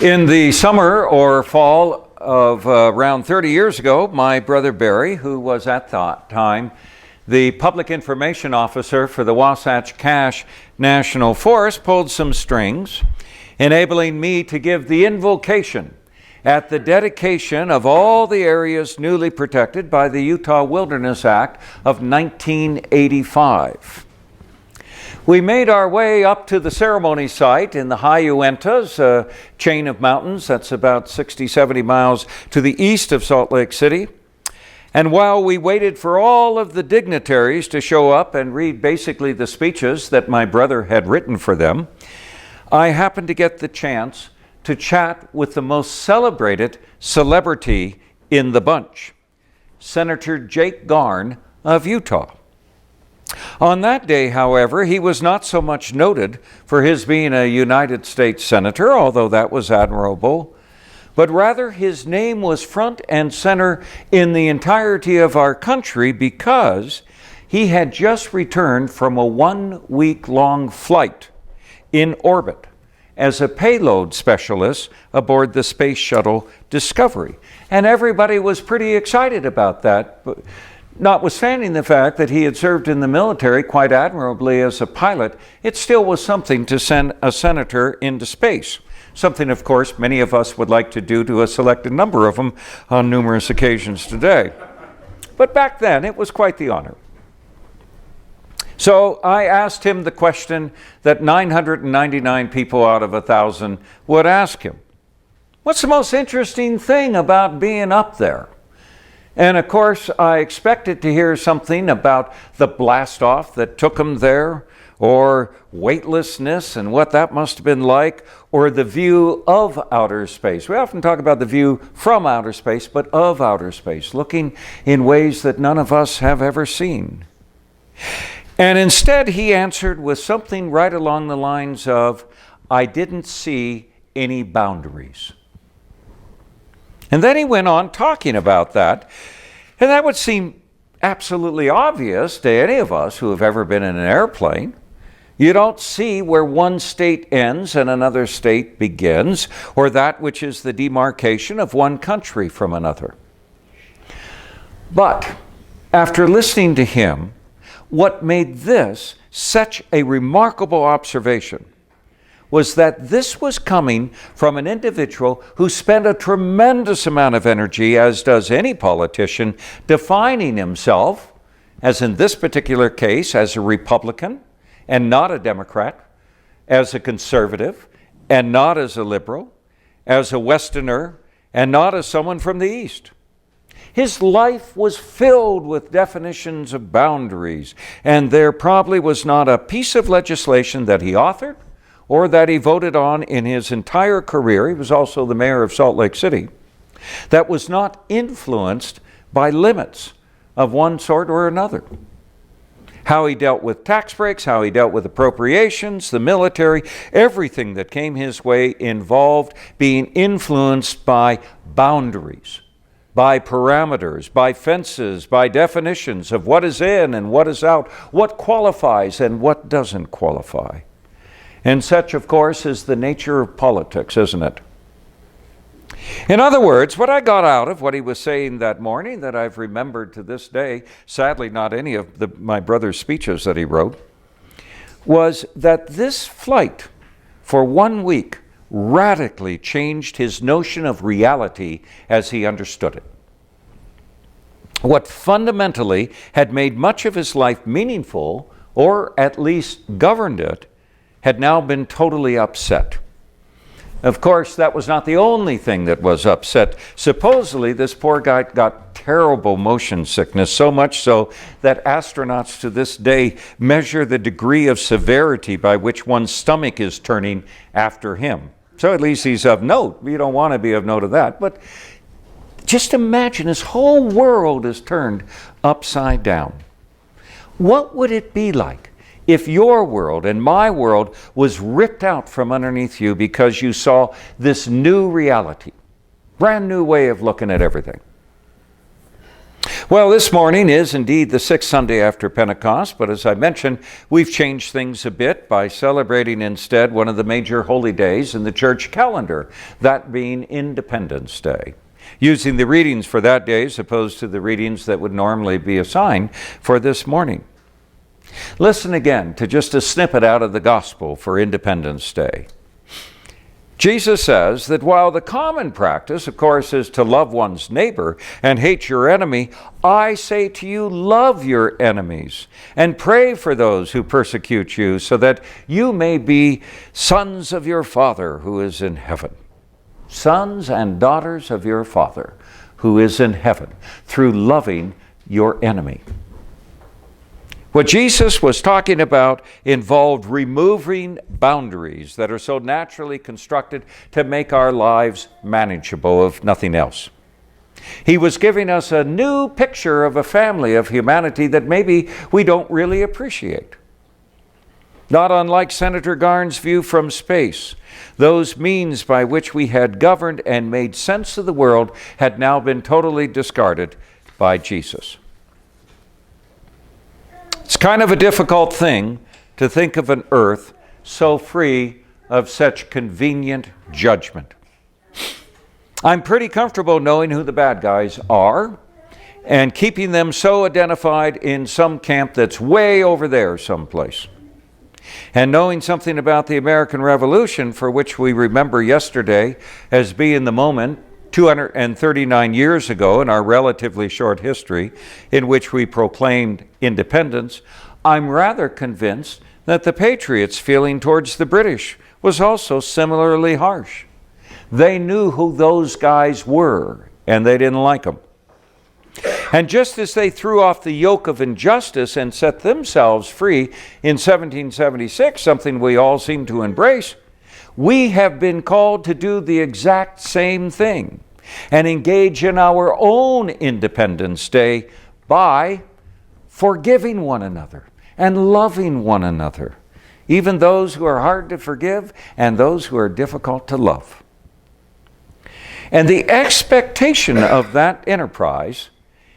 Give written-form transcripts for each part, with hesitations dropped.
In the summer or fall of around 30 years ago, my brother Barry, who was at that time the public information officer for the Wasatch Cache National Forest, pulled some strings, enabling me to give the invocation at the dedication of all the areas newly protected by the Utah Wilderness Act of 1985. We made our way up to the ceremony site in the High Uintas, a chain of mountains that's about 60, 70 miles to the east of Salt Lake City. And while we waited for all of the dignitaries to show up and read basically the speeches that my brother had written for them, I happened to get the chance to chat with the most celebrated celebrity in the bunch, Senator Jake Garn of Utah. On that day, however, he was not so much noted for his being a United States Senator, although that was admirable, but rather his name was front and center in the entirety of our country because he had just returned from a 1-week-long flight in orbit as a payload specialist aboard the Space Shuttle Discovery. And everybody was pretty excited about that. Notwithstanding the fact that he had served in the military quite admirably as a pilot, it still was something to send a senator into space. Something, of course, many of us would like to do to a selected number of them on numerous occasions today. But back then, it was quite the honor. So I asked him the question that 999 people out of 1,000 would ask him. What's the most interesting thing about being up there? And of course, I expected to hear something about the blast-off that took him there, or weightlessness and what that must have been like, or the view of outer space. We often talk about the view from outer space, but of outer space, looking in ways that none of us have ever seen. And instead, he answered with something right along the lines of, I didn't see any boundaries. And then he went on talking about that, and that would seem absolutely obvious to any of us who have ever been in an airplane. You don't see where one state ends and another state begins, or that which is the demarcation of one country from another. But after listening to him, what made this such a remarkable observation was that this was coming from an individual who spent a tremendous amount of energy, as does any politician, defining himself, as in this particular case, as a Republican and not a Democrat, as a conservative and not as a liberal, as a Westerner and not as someone from the East. His life was filled with definitions of boundaries, and there probably was not a piece of legislation that he authored or that he voted on in his entire career, he was also the mayor of Salt Lake City, that was not influenced by limits of one sort or another. How he dealt with tax breaks, how he dealt with appropriations, the military, everything that came his way involved being influenced by boundaries, by parameters, by fences, by definitions of what is in and what is out, what qualifies and what doesn't qualify. And such, of course, is the nature of politics, isn't it? In other words, what I got out of what he was saying that morning that I've remembered to this day, sadly not any of my brother's speeches that he wrote, was that this flight for 1 week radically changed his notion of reality as he understood it. What fundamentally had made much of his life meaningful, or at least governed it, had now been totally upset. Of course, that was not the only thing that was upset. Supposedly, this poor guy got terrible motion sickness, so much so that astronauts to this day measure the degree of severity by which one's stomach is turning after him. So at least he's of note. You don't want to be of note of that. But just imagine his whole world is turned upside down. What would it be like if your world and my world was ripped out from underneath you because you saw this new reality, brand new way of looking at everything? Well, this morning is indeed the sixth Sunday after Pentecost, but as I mentioned, we've changed things a bit by celebrating instead one of the major holy days in the church calendar, that being Independence Day, using the readings for that day as opposed to the readings that would normally be assigned for this morning. Listen again to just a snippet out of the Gospel for Independence Day. Jesus says that while the common practice, of course, is to love one's neighbor and hate your enemy, I say to you, love your enemies and pray for those who persecute you, so that you may be sons of your Father who is in heaven. Sons and daughters of your Father who is in heaven, through loving your enemy. What Jesus was talking about involved removing boundaries that are so naturally constructed to make our lives manageable, if nothing else. He was giving us a new picture of a family of humanity that maybe we don't really appreciate. Not unlike Senator Garn's view from space, those means by which we had governed and made sense of the world had now been totally discarded by Jesus. It's kind of a difficult thing to think of an earth so free of such convenient judgment. I'm pretty comfortable knowing who the bad guys are and keeping them so identified in some camp that's way over there someplace. And knowing something about the American Revolution, for which we remember yesterday as being the moment 239 years ago in our relatively short history in which we proclaimed independence, I'm rather convinced that the Patriots' feeling towards the British was also similarly harsh. They knew who those guys were, and they didn't like them. And just as they threw off the yoke of injustice and set themselves free in 1776, something we all seem to embrace, we have been called to do the exact same thing and engage in our own Independence Day by forgiving one another and loving one another, even those who are hard to forgive and those who are difficult to love. And the expectation of that enterprise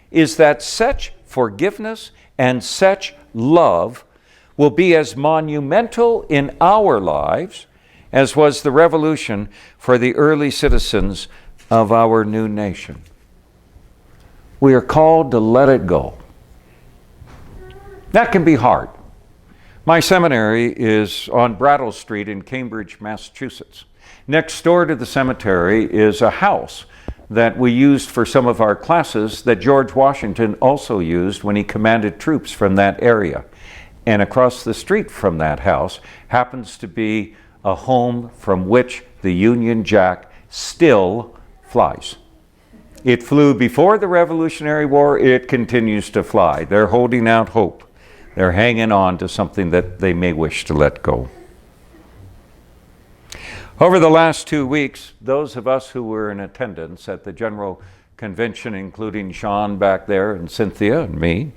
is that such forgiveness and such love will be as monumental in our lives as was the revolution for the early citizens of our new nation. We are called to let it go. That can be hard. My seminary is on Brattle Street in Cambridge, Massachusetts. Next door to the cemetery is a house that we used for some of our classes that George Washington also used when he commanded troops from that area. And across the street from that house happens to be a home from which the Union Jack still flies. It flew before the Revolutionary War. It continues to fly. They're holding out hope. They're hanging on to something that they may wish to let go. Over the last 2 weeks, those of us who were in attendance at the General Convention, including Sean back there and Cynthia and me,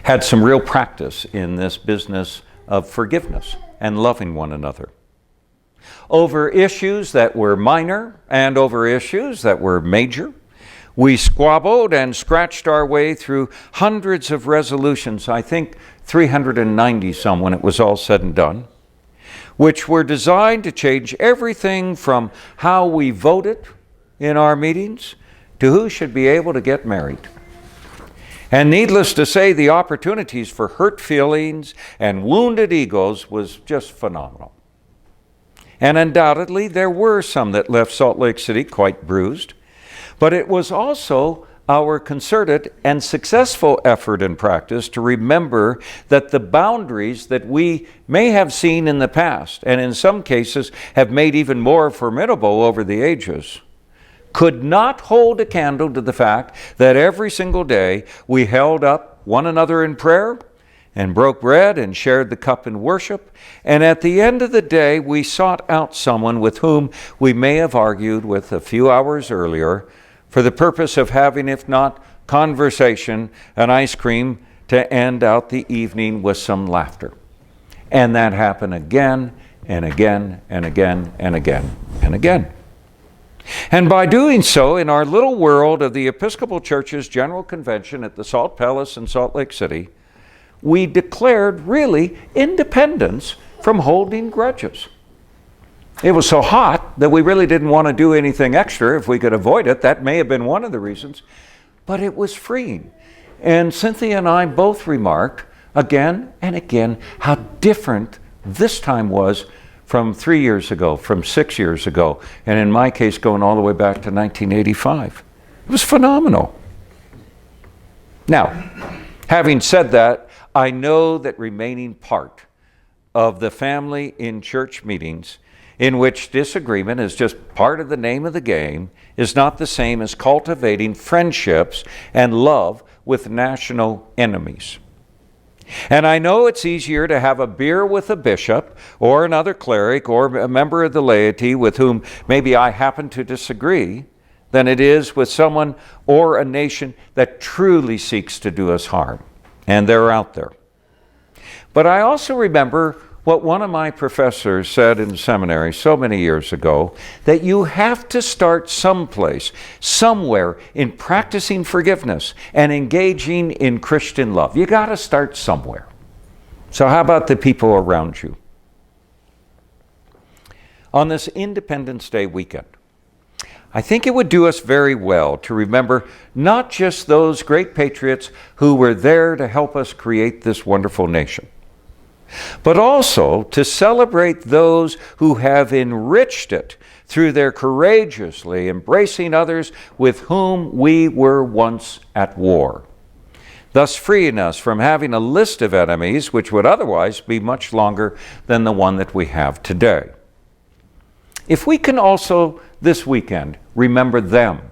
had some real practice in this business of forgiveness and loving one another. Over issues that were minor and over issues that were major, we squabbled and scratched our way through hundreds of resolutions, I think 390 some when it was all said and done, which were designed to change everything from how we voted in our meetings to who should be able to get married. And needless to say, the opportunities for hurt feelings and wounded egos was just phenomenal. And undoubtedly, there were some that left Salt Lake City quite bruised, but it was also our concerted and successful effort and practice to remember that the boundaries that we may have seen in the past, and in some cases have made even more formidable over the ages, could not hold a candle to the fact that every single day we held up one another in prayer and broke bread and shared the cup in worship, and at the end of the day we sought out someone with whom we may have argued with a few hours earlier for the purpose of having, if not conversation, an ice cream to end out the evening with some laughter. And that happened again and again and again and again and again. And by doing so, in our little world of the Episcopal Church's General Convention at the Salt Palace in Salt Lake City, we declared really independence from holding grudges. It was so hot that we really didn't want to do anything extra if we could avoid it. That may have been one of the reasons, but it was freeing. And Cynthia and I both remarked again and again how different this time was from 3 years ago, from 6 years ago, and in my case going all the way back to 1985. It was phenomenal. Now, having said that, I know that remaining part of the family in church meetings in which disagreement is just part of the name of the game is not the same as cultivating friendships and love with national enemies. And I know it's easier to have a beer with a bishop or another cleric or a member of the laity with whom maybe I happen to disagree than it is with someone or a nation that truly seeks to do us harm. And they're out there. But I also remember what one of my professors said in seminary so many years ago, that you have to start someplace, somewhere in practicing forgiveness and engaging in Christian love. You got to start somewhere. So how about the people around you? On this Independence Day weekend, I think it would do us very well to remember not just those great patriots who were there to help us create this wonderful nation, but also to celebrate those who have enriched it through their courageously embracing others with whom we were once at war, thus freeing us from having a list of enemies which would otherwise be much longer than the one that we have today. If we can also this weekend remember them,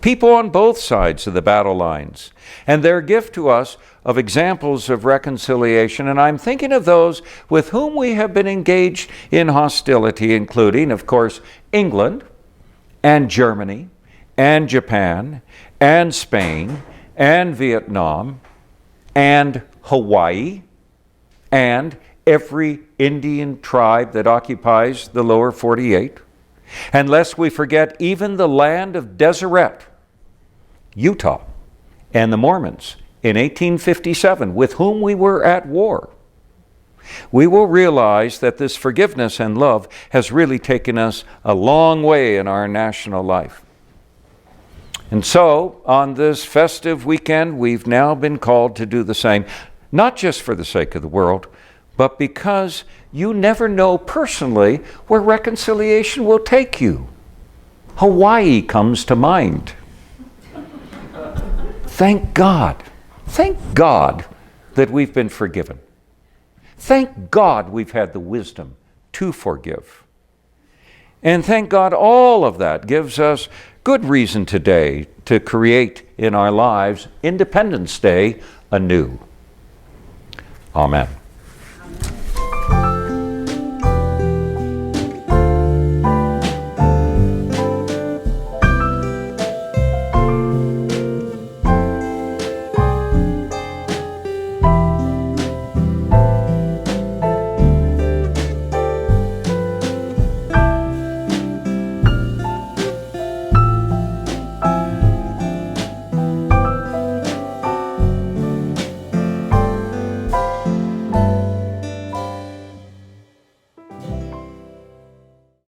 people on both sides of the battle lines, and their gift to us of examples of reconciliation. And I'm thinking of those with whom we have been engaged in hostility, including, of course, England and Germany and Japan and Spain and Vietnam and Hawaii and every Indian tribe that occupies the lower 48. And lest we forget even the land of Deseret, Utah, and the Mormons in 1857, with whom we were at war, we will realize that this forgiveness and love has really taken us a long way in our national life. And so, on this festive weekend, we've now been called to do the same, not just for the sake of the world, but because you never know personally where reconciliation will take you. Hawaii comes to mind. Thank God that we've been forgiven. Thank God we've had the wisdom to forgive. And thank God all of that gives us good reason today to create in our lives Independence Day anew. Amen.